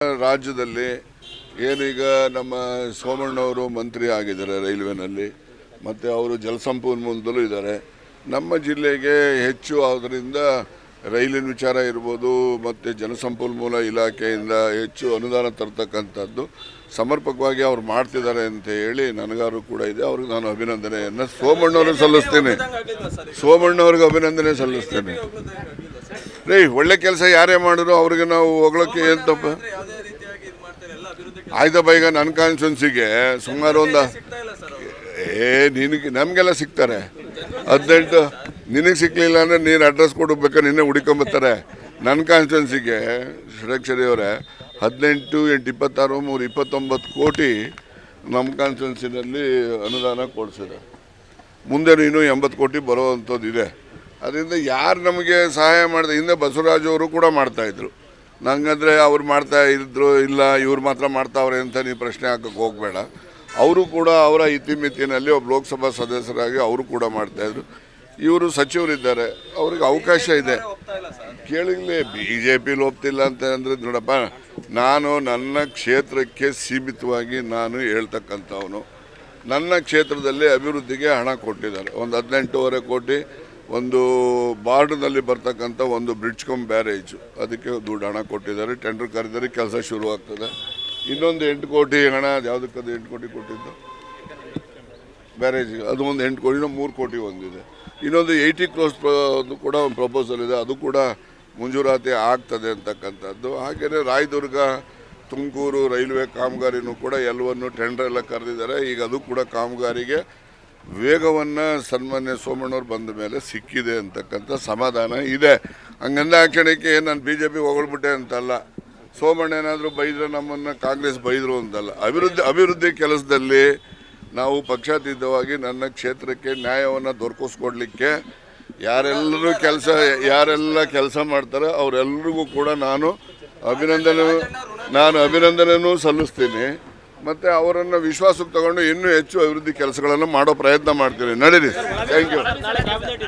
ರಾಜ್ಯದಲ್ಲಿ ಏನೀಗ ನಮ್ಮ ಸೋಮಣ್ಣವರು ಮಂತ್ರಿ ಆಗಿದ್ದಾರೆ ರೈಲ್ವೆನಲ್ಲಿ, ಮತ್ತು ಅವರು ಜಲಸಂಪನ್ಮೂಲದಲ್ಲೂ ಇದ್ದಾರೆ. ನಮ್ಮ ಜಿಲ್ಲೆಗೆ ಹೆಚ್ಚು ಅದರಿಂದ ರೈಲಿನ ವಿಚಾರ ಇರ್ಬೋದು ಮತ್ತು ಜಲಸಂಪನ್ಮೂಲ ಇಲಾಖೆಯಿಂದ ಹೆಚ್ಚು ಅನುದಾನ ತರ್ತಕ್ಕಂಥದ್ದು ಸಮರ್ಪಕವಾಗಿ ಅವ್ರು ಮಾಡ್ತಿದ್ದಾರೆ ಅಂತ ಹೇಳಿ ನನಗಾರು ಕೂಡ ಇದೆ. ಅವ್ರಿಗೆ ನಾನು ಅಭಿನಂದನೆಯನ್ನು ಸೋಮಣ್ಣವ್ರಿಗೆ ಸಲ್ಲಿಸ್ತೇನೆ. ರೀ, ಒಳ್ಳೆ ಕೆಲಸ ಯಾರೇ ಮಾಡಿದ್ರು ಅವ್ರಿಗೆ ನಾವು ಹೋಗ್ಲಿಕ್ಕೆ ಏನು ತಪ್ಪ? ಆಯ್ತಪ್ಪ, ಈಗ ನನ್ನ ಕಾನ್ಸ್ಟಿಟ್ಯೂನ್ಸಿಗೆ ಸುಮಾರು ಒಂದು ನಮಗೆಲ್ಲ ಸಿಗ್ತಾರೆ. 18 ನಿನಗೆ ಸಿಕ್ಕಲಿಲ್ಲ ಅಂದರೆ ನೀನು ಅಡ್ರೆಸ್ ಕೊಡಬೇಕಾದ್ರೆ ನಿನ್ನೆ ಹುಡುಕೊಂಬರ್ತಾರೆ. ನನ್ನ ಕಾನ್ಸ್ಟಿಟ್ಯೂನ್ಸಿಗೆ ಷಡಕ್ಷರಿ ಅವರೇ 18, 8, 26, 3, 29 ಕೋಟಿ ನಮ್ಮ ಕಾನ್ಸ್ಟಿಟ್ಯೂನ್ಸಿನಲ್ಲಿ ಅನುದಾನ ಕೊಡಿಸಿದೆ. ಮುಂದೆ ಇನ್ನೂ 80 ಕೋಟಿ ಬರೋವಂಥದ್ದಿದೆ. ಅದರಿಂದ ಯಾರು ನಮಗೆ ಸಹಾಯ ಮಾಡಿದೆ, ಹಿಂದೆ ಬಸವರಾಜ್ ಅವರು ಕೂಡ ಮಾಡ್ತಾಯಿದ್ರು. ನಂಗಂದರೆ ಅವ್ರು ಮಾಡ್ತಾ ಇದ್ರು, ಇಲ್ಲ ಇವ್ರು ಮಾತ್ರ ಮಾಡ್ತಾವ್ರೆ ಅಂತ ನೀವು ಪ್ರಶ್ನೆ ಹಾಕಕ್ಕೆ ಹೋಗಬೇಡ. ಅವರು ಕೂಡ ಅವರ ಇತಿಮಿತಿನಲ್ಲಿ ಒಬ್ಬ ಲೋಕಸಭಾ ಸದಸ್ಯರಾಗಿ ಅವರು ಕೂಡ ಮಾಡ್ತಾಯಿದ್ರು. ಇವರು ಸಚಿವರಿದ್ದಾರೆ, ಅವ್ರಿಗೆ ಅವಕಾಶ ಇದೆ. ಕೇಳಿಲ್ಲ, BJPಲಿ ಒಪ್ತಿಲ್ಲ ಅಂತ ಅಂದರೆ ನೋಡಪ್ಪ, ನಾನು ನನ್ನ ಕ್ಷೇತ್ರಕ್ಕೆ ಸೀಮಿತವಾಗಿ ನಾನು ಹೇಳ್ತಕ್ಕಂಥವನು. ನನ್ನ ಕ್ಷೇತ್ರದಲ್ಲಿ ಅಭಿವೃದ್ಧಿಗೆ ಹಣ ಕೊಟ್ಟಿದ್ದಾರೆ. ಒಂದು 18.5 ಕೋಟಿ ಒಂದು ಬಾರ್ಡ್ನಲ್ಲಿ ಬರ್ತಕ್ಕಂಥ ಒಂದು ಬ್ರಿಡ್ಜ್ ಕಮ್ ಬ್ಯಾರೇಜ್, ಅದಕ್ಕೆ ದುಡ್ಡು ಹಣ ಕೊಟ್ಟಿದ್ದಾರೆ. ಟೆಂಡರ್ ಕರೆದರೆ ಕೆಲಸ ಶುರುವಾಗ್ತದೆ. ಇನ್ನೊಂದು 8 ಕೋಟಿ ಹಣ ಯಾವುದಕ್ಕದು 8 ಕೋಟಿ ಕೊಟ್ಟಿದ್ದು ಬ್ಯಾರೇಜ್, ಅದು ಒಂದು 8 ಕೋಟಿ, 3 ಕೋಟಿ ಒಂದಿದೆ. ಇನ್ನೊಂದು 80 crores ಕೂಡ ಒಂದು ಪ್ರಪೋಸಲ್ ಇದೆ, ಅದು ಕೂಡ ಮಂಜೂರಾತಿ ಆಗ್ತದೆ ಅಂತಕ್ಕಂಥದ್ದು. ಹಾಗೆಯೇ ರಾಯದುರ್ಗ ತುಮಕೂರು ರೈಲ್ವೆ ಕಾಮಗಾರಿನೂ ಕೂಡ ಎಲ್ಲವನ್ನು ಟೆಂಡರ್ ಎಲ್ಲ ಕರೆದಿದ್ದಾರೆ. ಈಗ ಅದು ಕೂಡ ಕಾಮಗಾರಿಗೆ ವೇಗವನ್ನು ಸನ್ಮಾನ್ಯ ಸೋಮಣ್ಣವ್ರು ಬಂದ ಮೇಲೆ ಸಿಕ್ಕಿದೆ ಅಂತಕ್ಕಂಥ ಸಮಾಧಾನ ಇದೆ. ಹಂಗಂದ ಆ ಕ್ಷಣಕ್ಕೆ ನಾನು BJP ಹೊಗಳ್ಬಿಟ್ಟೆ ಅಂತಲ್ಲ, ಸೋಮಣ್ಣ ಏನಾದರೂ ಬೈದರೆ ನಮ್ಮನ್ನು ಕಾಂಗ್ರೆಸ್ ಬೈದರು ಅಂತಲ್ಲ. ಅಭಿವೃದ್ಧಿ ಕೆಲಸದಲ್ಲಿ ನಾವು ಪಕ್ಷಾತೀತವಾಗಿ ನನ್ನ ಕ್ಷೇತ್ರಕ್ಕೆ ನ್ಯಾಯವನ್ನು ದೊರಕಿಸ್ಕೊಡ್ಲಿಕ್ಕೆ ಯಾರೆಲ್ಲ ಕೆಲಸ ಮಾಡ್ತಾರೆ ಅವರೆಲ್ಲರಿಗೂ ಕೂಡ ನಾನು ಅಭಿನಂದನೆಯೂ ಸಲ್ಲಿಸ್ತೀನಿ. ಮತ್ತು ಅವರನ್ನು ವಿಶ್ವಾಸಕ್ಕೆ ತಗೊಂಡು ಇನ್ನೂ ಹೆಚ್ಚು ಅಭಿವೃದ್ಧಿ ಕೆಲಸಗಳನ್ನು ಮಾಡೋ ಪ್ರಯತ್ನ ಮಾಡ್ತೀನಿ. ನಡೀರಿ. Thank you.